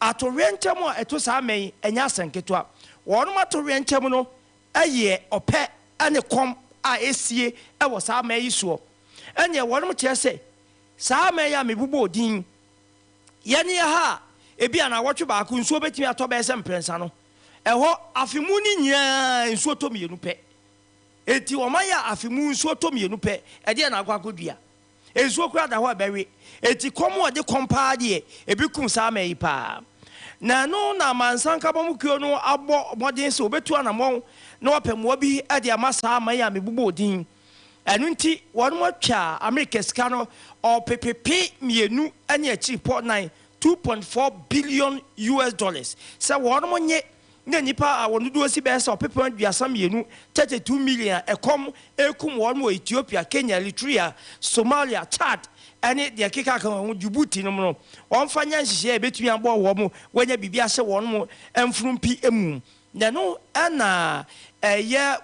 atorentem a eto sa aman enya sanketo wonum atorentem no eye ope ane kom a esie e wo sa aman yi so enye wonum tiese sa aman ya mebubo odin ye ne ha ebi ana wotwe ba ko nsuo betimi atoba ese mprensa no eho afimu ni nyia nsuo to mienu pe eti o maya afimu nsuo to mienu pe e de na akwakodua ensuo kura da ho abewe eti komo de kompa de ebi kum sa mai pa na no na mansanka bomu kuo no abo modin se obetu anamon na opemo bi e de amasa mai ya mebubo odin enu nti wonu atwa America ska no o pepepe mienu ene achi port 9 $2.4 billion. So one money na nipa a wonu do si be se opepa duasa mienu 32 million ekom one mo Ethiopia, Kenya, Eritrea, Somalia, Chad ane de keka kan Djibouti no no on fanya nhihye betumi abo wo mo wanya bibia hye won mo emfrumpi emu na no ana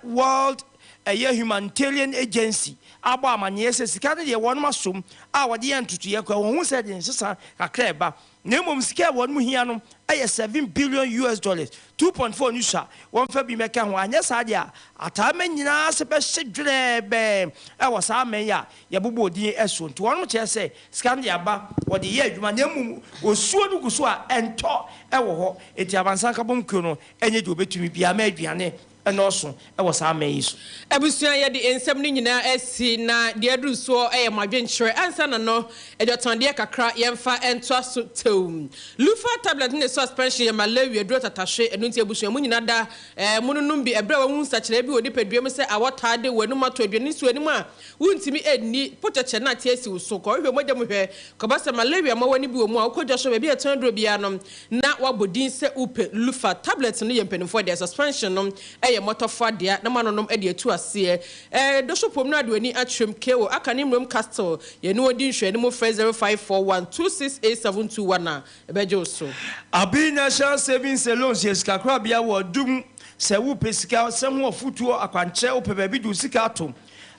world humanitarian agency abo amanye se sika de won masom a wode ye ntutu ye kwa won hu se de nsesa kakra ba na mom sika won mu hia no $7 billion, 2.4 nusa won fa bi meka ho anya sa de a atama nyina se be hyedwere be e wo sa men ya ye bobo odin eso nti won che se sika de aba wode ye adwuma na mum osuo no guso a ento e wo ho eti abansan ka bom kuno enye de obetumi bia ma aduane ɛnɔso ɛwɔ saa ama yi so abusua yɛ de nsɛm no nyinaa asi na de aduru so ɛyɛ madwenkyerɛ ansa na no ɛdɔtɔndeɛ kakra yɛmfa ɛntoa so tew lufa tablet ne suspension yɛ malaria duro tatahwe ɛno nti abusua mu nyinaa da mununum bi ɛbrɛ wɔn nsakyerɛ bi wɔ nipadua mu sɛ awɔtaade wɔ anum ato aduane so anim a wontimi ɛnni pokyɛkyɛ na ate asi wo so kɔ hwɛ mogya mu hwɛ kɔba sɛ malaria ma wani bi wɔ mu a wokɔdwa so baabi ɛtɔn duro bia no na wabɔ din sɛ upe lufa tablet no yɛ mpanimfoɔ deɛ suspension no ɛyɛ mɔtɔfoɔ adeɛ na manonom ɛde atu aseɛ dɔso pom no aduani atwam kewo aka ne mmrom castle yɛne wɔdi nhwɛ ne mu frɛ 0541268721 a ɛbɛgye so abi national savings loans yɛ sikakora bia wɔ dum sɛ wopɛ sika sɛ ho afutuo akwankyerɛ wopɛ baabi de sika atom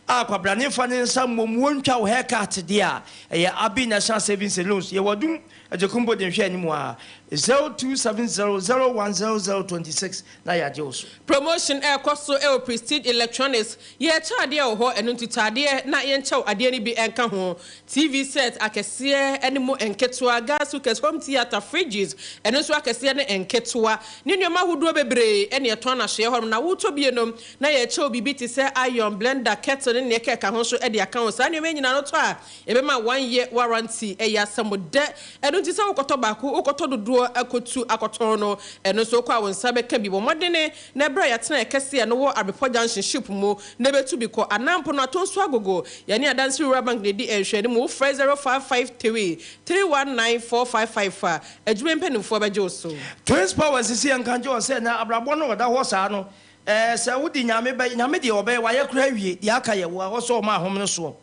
akwabrane fa ne nsa mmom wontwa wo haircut deɛ a ɛyɛ abi national savings loans yɛwɔ dum ajekumbo de nhwɛ anim a 0270010026 na yagye so promotion so prestige electronics ye chaade ho enu ntutade na ye nchew ade ni bi enka ho TV set akese ene mo enketoa gas cookers home theater fridges enu so akese ne enketoa ne nneoma hodo bebre ene eton na hye ho na woto bienom na ye chew bibi ti se iron blender kettle ne keka ho so e de aka ho sa nneoma nyina no to a e be ma 1 year warranty e ya samode enu ti se wokoto baako wokoto dodo akotu akoton no eno so kwa wonsa beka bi bomodene na bra ya tena ekese no wo Abepo junction ship mu na betu bi ko anampo no atonso agogo ya ne adansi rural bank de di ehwe ne mu 0553 319455 adwuma mpanimfo beje so Twins Power sisi ankanje o se na abrabo no oda ho saa no se wodi nyame de obe wa ye kura wie de aka ye wo a so ma ahom no so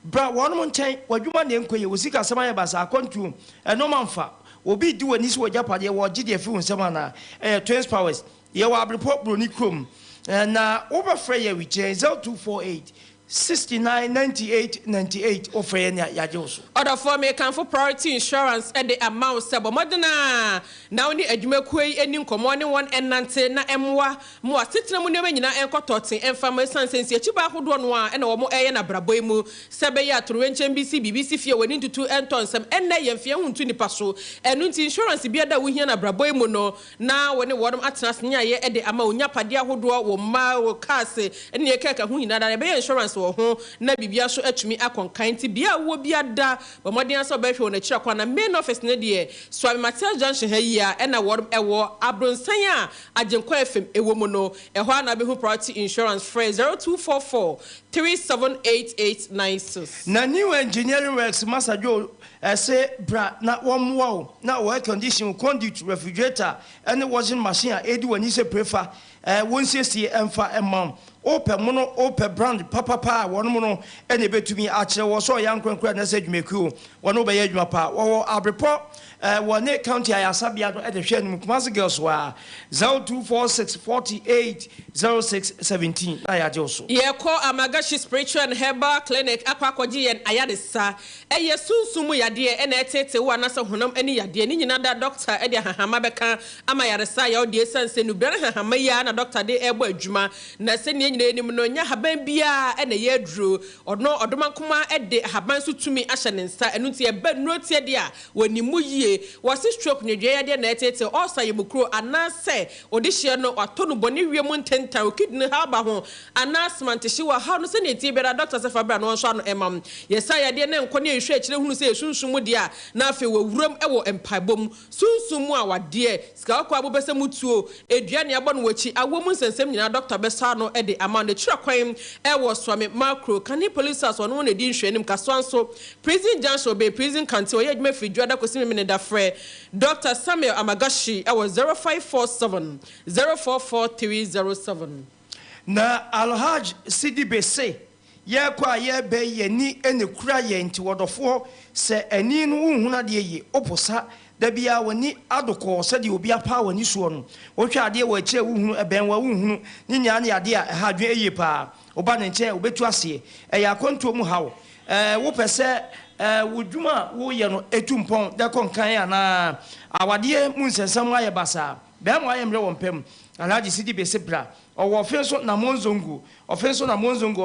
bra wono nchen wadwuma ne nkoye wosika sema ye basa akontu eno manfa obi di wani so wajapade wo gide fi unsema na Twins Powers ye wa Abepo broni krom na over frey we 0248 699898 offer na yajeoso order for me can for priority insurance at the amount sebo modena na oni adwumakuei eni nkomo ne won enante na emwa mo asetena mu ne nyina enkototen emfama sansensi achiba ahodo no a na wo mo eye na braboi mu sebe ya torowenche BBC fie wani tutu entonsem enne yemfie huntu nipa so enu nti insurance bia da wo hia na braboi mu no na woni wodom atena senya ye e de ama onya pade ahodo wo ma wo kase ene ye keka hu nyina da be insurance wo ho na bibia so atumi akonkan ti bia wo bia da bomodin so be hwe na kira kwa na main office ne de Swami Material Junction ha yi a na wo ewo abronsan a Agyenkwa FM ewo mu no ehwa na be hu property insurance free 0244 378896 na new engineering works masajo say bra na womwo na air condition conduit refrigerator and washing machine edu ani se prefer wonsiesie emfa emam open mono open brand papa won mono ene betumi a kire wo so yankwankura na se dwumakuo wono be ya dwuma pa wo Abepo wone county ayasabia no e de hwe nim Kumasi girls wa 0246480617 na ya jeoso ye ko Amagashi spiritual and herbal clinic akwakoji yen ayadesa eye sunsumu yade ene etete wo anasa honam ani yade ni nyina da doctor e de hahama beka ama yaresa ya odi esanse nu bere hahama ya na doctor de ebo adwuma na se ne nyina enim no nya haban bia ene ye duro odno odomankoma e de haban so tumi ahye ne nsa enu tie ba nuotie de a wanimu yie wasi stroke ne dwe yade na etete osa yemukro anase odihye no atonu boni wiemu ntenta okidne ha ba ho announcement hye wa ha no se ne tie bera doctor se fabra no so ano emam yesa yade ne nko ne ehwe akire hunu se esunsumu de a na afi wawuram ewo empaibom sunsumu a wade sika akwa abobese mutuo eduane abo no wachi awomu nsensem nyina doctor besa no e de amount chira kwan ewo Swami macro kani police as ono ne di nhwenim kaswanso prison junction be prison kanti oye adwuma fridwada kosi me ne da frɛ Dr. Samuel Amagashi ewo 0547 044307 na Alhaj CDBC ye kwa ye be ye ni ene kura ye nti wodofo se ani no hunhuna de ye oposa da bia wani adoko se de obi apa wani suo no wohwa ade wa kire hunhunu eben wa hunhunu ni nya ne ade a ha dwe eye pa oba ne nche obetu ase e ya konto mu hawo wo pese wudwuma wo ye no etumpon de konkan ya na awade mu nsensam aye basa be mo aye mre wo mpem Alhaji CDBC bra ɔwɔ ɔfenso na monzongo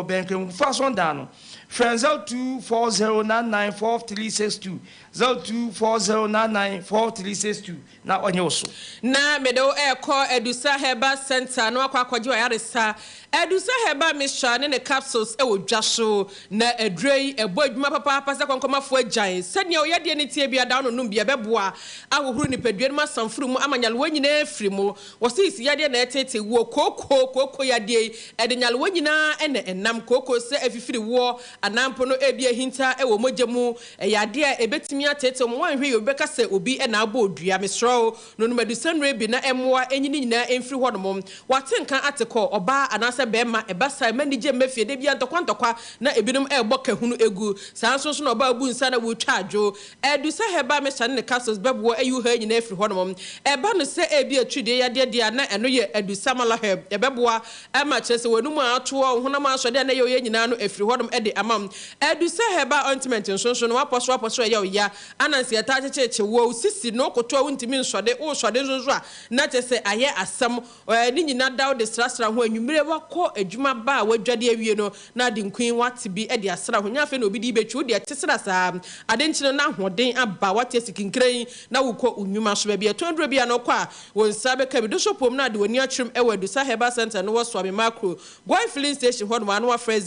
ɔbɛnkɛ fa so dano friends 0240994362 0240994362 na ɔnyɛ oso na medo ɛkɔ edusa heba center no akɔ akɔgye ɔyaresa edusa heba misha ne capsules ɛwɔ dwa so na edrei ɛbɔ adwuma papa sɛ kɔnkɔmafo agyan sɛnea ɔyɛ de ne tie bia da no num bia bɛboa ahohoro nipadua no masamfuru mu amanyalwo nyina afiri mu wɔsisi yade na ɛtete wo koko yade ɛde nyalwo nyina ɛna ɛnam koko sɛ afifiri wo anampo no ebia hinta ɛwɔ mogya mu ɛyade a ebetimi atete mo wanhwe yɛ obɛka sɛ obi ɛna abɔ odua mesrɛw no no medusanre bi na ɛmoa enyini nyina emfiri hɔ no mom watenka atekɔ ɔba anase bɛma ɛbasa manije mafie de bia ntɔkwa na ebinom ɛbɔ kahunu egu saa nso na ɔba abu nsa na wotwa adwo edusa heba mesha ne capsules bɛboa ayu ha nyina efiri hɔ no mom ɛba no sɛ ebi atwide yade de na ɛno yɛ edusa mala heb ɛbɛboa ɛma kyerɛ sɛ wɔnum atoɔ honam asɔde na yɛ oyɛ nyina no efiri hɔ no ɛde amam edusa heba ointment nso no wapɔso ɛyɛ oya anansi ɛta kyekyeche wo sisi no kotoa wontimi nsɔde wo sɔde nso a na kyerɛ sɛ ayɛ asam ne nyina daw de strasra ho anwumire wakɔ adwuma ba a wadwade awie no na de nkuin wate bi de asra ho nya fe na obi di betwi wo de tesra saa ade nkyene na hoden aba wate sikinkran na wukɔ unwuma so ba bi etondro bi anokɔ a won sa beka bi do shopom na de woni atwem ɛwɔ Adusa Herbal Center no wɔ Swami Macro Boy filling station hɔ no ma no afrɛ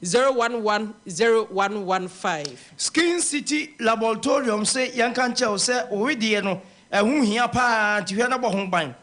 050-011-0115 Skin City Laboratorium say yanka nkyɛw sɛ owedie no ɛho hia pa ntihwe na bɔ ho ban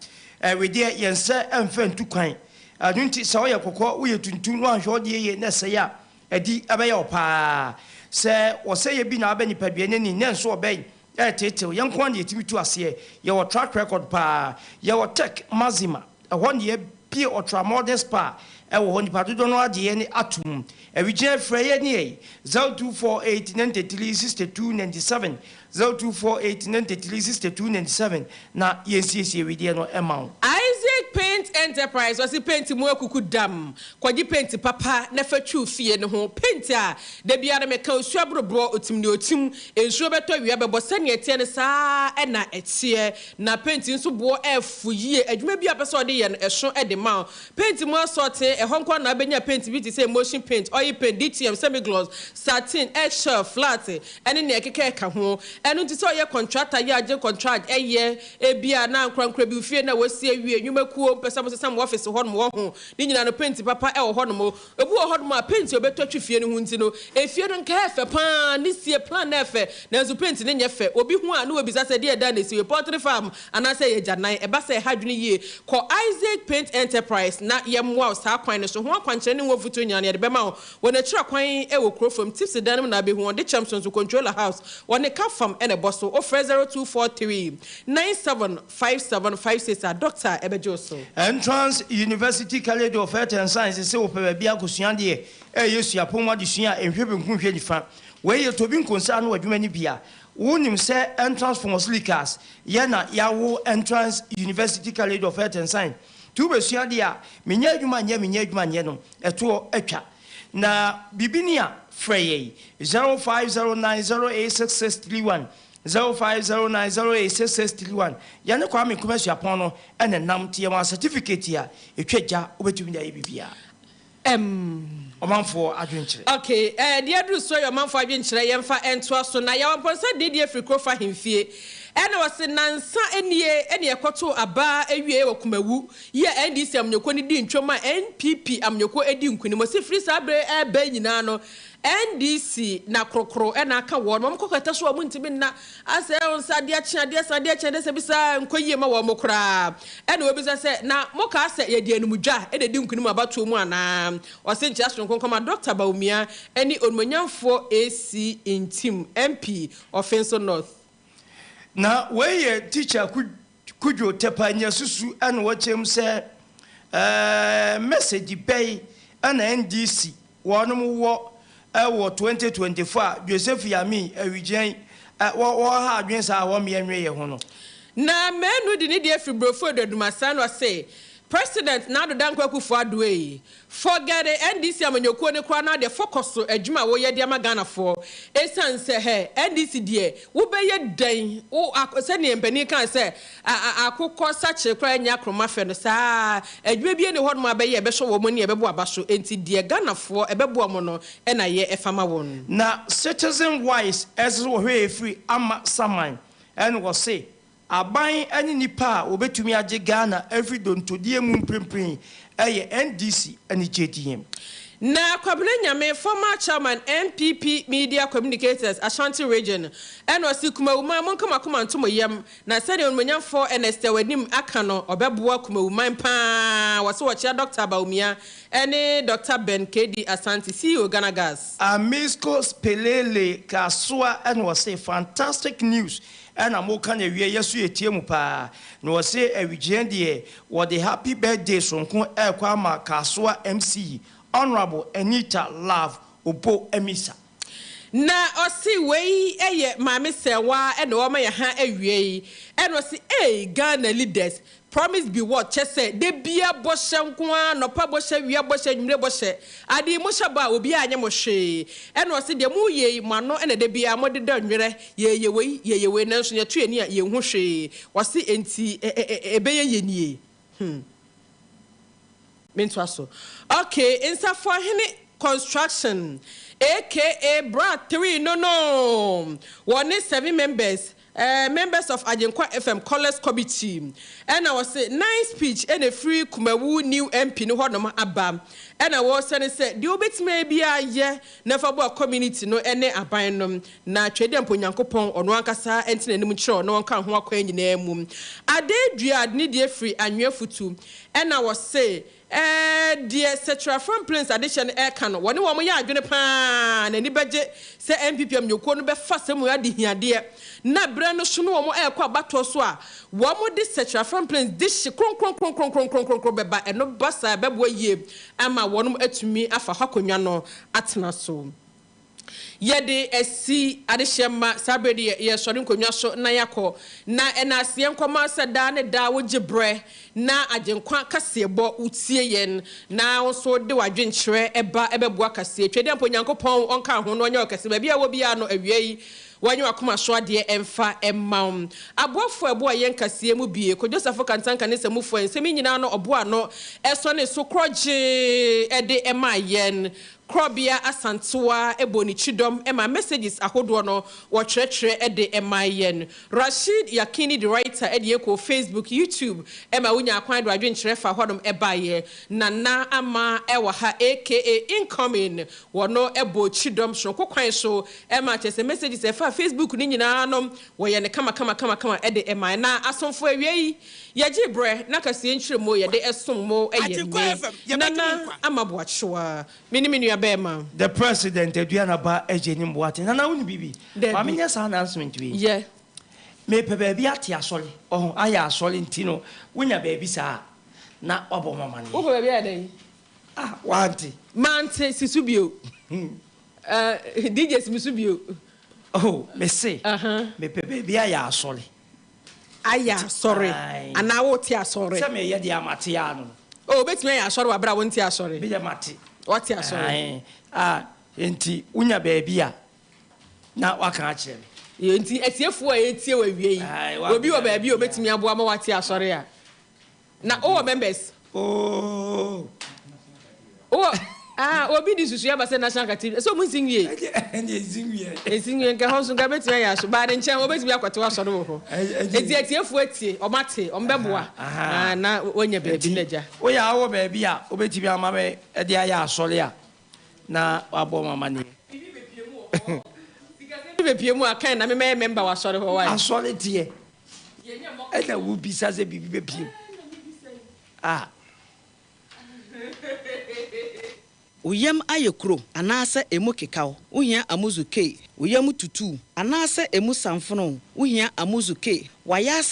wedie yɛnsɛ ɛmfa ntu kwan adunti sɛ ɔyɛ kokɔ woyɛ tuntum no ahwɛ ɔde yɛ na sɛ ya adi abɛyɛ ɔpaa sɛ wɔsɛ yɛ bi na abɛ nipadua ne ni ne nso ɔbɛn tetew yɛnko an yɛtimi tu aseɛ yɛwɔ track record paa yɛwɔ tech mazima ɛhɔ ne yɛbie ultramodern spa ɛwɔ hɔ nipa dodo no agye ne atom ɛwigye frɛ yɛ ne 0248936297 0248936297 na yɛnsiesie widie no ɛma Isaac Paint Enterprise wasi paint mu akuku dam kwaji paint papa na fa twu fie ne ho paint a da bia na meka osu abrobro otim ne otim ensuo beto wia bebo sane etie ne saa na etie na paint nso bo efu yie adwuma bia pese ode ye no ehso ede ma paint mu asorte ehonko na abenya paint bi ti say motion paint oil paint DTM semi gloss satin eggshell flat ene ne ekeke ka ho eno ti say oye contractor ye agye contract eye ebia na nkrankra bi fie na wasi awie nwumakuo pese mo sesam office ho no wo ho ni nyina no paint papa e wo ho no mo ebu wo ho no a paint obeto twifie ne ho nti no efie no nka efe pa ni sie plan na efe na zo paint ne nyefe obi ho a na obisa se de da na sie poultry farm ana se ye janan e ba se hadwene yie ko Isaac Paint Enterprise na yemwa sa kwan ne so ho akwankyere ne wo futo nyane de bema wo na kira kwan e wo krofom tips dan na be ho de champions controller house woni ka fam e ne boso o 0243975756 doctor ebejoso Entrance University College of Health and Science se wo pe bia kosua de yesu apon de sua enhwebe nkunhwe nifa we ye tobi nkonsa no adwuma ni bia wonim se entrance for slickers ye na yawo Entrance University College of Health and Science tu be sua de a menya adwuma nye no eto atwa na bibinia frey 0509086631 0509086631 yane kwa me commercial pon no ene nam tie ma certificate a etwaja obetumi da bibia omanfo adwenkyere okay dia dru so your manfo adwenkyere yemfa ento aso na ya wonponsa de friko fa hemfie ene wose nansa enie ekoto aba awie wo kumawu ye NDC amnyoko ni di ntwoma NPP amnyoko edi nkunimo se free sabre eba nyina no NDC na krokro ena aka wo no mkokata so mu ntimi na ase onsa de ade se bisa nkoyie ma wo mokra ena obisa se na moka ase ye de anumdwa ede di nkunimo abato mu ana wose ntia so nkonkoma Dr. Baumia eni onmonyamfo AC intim MP of Enso North na weye teacher kujo tepanya susu ena wachem se message bay ana NDC wonom wo 2024 Joseph Yami awigen wo ha adwen sa wo me enwe ye ho no na menu di ne de fibrofo dodumasa no say President now the Dankwaku for Adway. Forget the NDC Amanyoko ne kwa na de focus so adwuma wo ye de magana for. Esan se he NDC de wo be ye den wo se ne empani kan se akokọ sache kra nya kroma fe no sa adwuma bi ne hodoma be ye be so wo mo ne be bo abaso enti de Ghana for e be bo mo no e na ye efama won. Na citizen wise as wo hwe free ama saman and wo say aban any nipa obetumi age Ghana every don to die mu prempren eye NDC ani JDM. Na Kwabena Nyame former chairman NPP Media Communicators Ashanti Region and wasi kumawuma monkama kuma ntomo yam na sede onmanyamfo eneste wanim aka no obeboa kumawuma pa wase wochia Dr. Baumia ene Dr. Ben KD Asante CEO Ghana Gas. Amisco Spelele Kasua and was a fantastic news. And I'm okay na wie yesu etiemu pa na wo se awigyen de wo the happy birthday sonko ekwa ma Kasua MC Honorable Anita Love Opo Emisa. Na osi wei eye mame sewa e no ma ya ha awie e no si Ghana leaders promise be what chese de bia boshe nkoa no pa boshe wia boshe nwure boshe ade mo shaba obi anya mo hwe e no si de mu ye mano e na de bia mo de nwure ye wei na nso ye tu ani ye hu hwe wasi enti ebe ye nie Mentwaso. Okay, insa for hene construction, aka Brad 3 no. 1 members. Members of AGYENKWA FM Callers Committee. And I was say nice speech and a free Kumawu new MP no hodoma aba. And I was saying the obit maybe a year never bo community no ene abanom na twede amponyankopon ono ankasa entine nim chiro no nka ho akwa nyina mu. Ade dua ne de free anwe futu. And I was say dear Setra from Prince addition air cano one woman ya adwene pa na ni beje se MPP am nyoko no be fa sem ya de hiade na bra no so no wo ekwa bato so a wo mo de Setra from Prince dish kron beba eno basa bebo yie ama wonum atumi afa hakonwa no atena so yede esi adehema sabredi ye sori nkonwa so na yakọ na enase nkoma sada ne da wo gibre na AGYENKWA KASIEBO utie yen na so de wadwenkyere eba ebeboa kase twede amponyankopon onka ho no onye okase ba bia wo bia no awiei wanyu akoma so ade emfa emmam abofo ebo yen kasie mu bie ko Joseph Kantanka ne se mufo en se mi nyina no obo ano eso ne so kroje ede ema yen Krobia Asantua Eboni Chidom Emma messages ahodo no watchere ede emayen Rashid Yakini the writer edieko Facebook YouTube Emma unya akwan do adwenkyere fa hodom ebaye nana ama ewa ha aka incoming wono ebo Chidom shonko kwan so Emma chese messages e fa Facebook ni nyina nom wo ye ne kama ede emaye na asomfo awie yaji bre na kasie nkyere mo ye de esom mo eye nana ama boachewa mini the president ADUANABA AGYENIM BOATENG nana woni bibi ma menya sa announcement wi yeah me pe bia ate asole aya asole ntino wonya ba bi sa na obo mama ne wo pe bia den wanti mante sisubio DJ sisubio me say me pe bia ya asole aya sorry ana wo ti asore se me ye dia mate ya no betime ya asore wa bra wo nti asore be ya mate what ya sorry enti unya baabia na waka akere enti etiefo a etie wa wie obi wo baabia obetimi aboa ma wate asore a na all members obi di susu ya ba se national activity so mu zinwie ezinwie nke ho so ga betimi ya so ba de nchen obetimi akwate wa soro ho etiefo etie omate ombeboa na wonya baabi naja wo ya wo baabia obetimi ama me de aya asore a na abo mama ni bepie mu akan na me member wa sori ho why asori tie e na wo bisa ze bibi bepie uyam ayekro anase emu kekaw uhia amuzuke uyam tutu anase emu samfono uhia amuzuke waya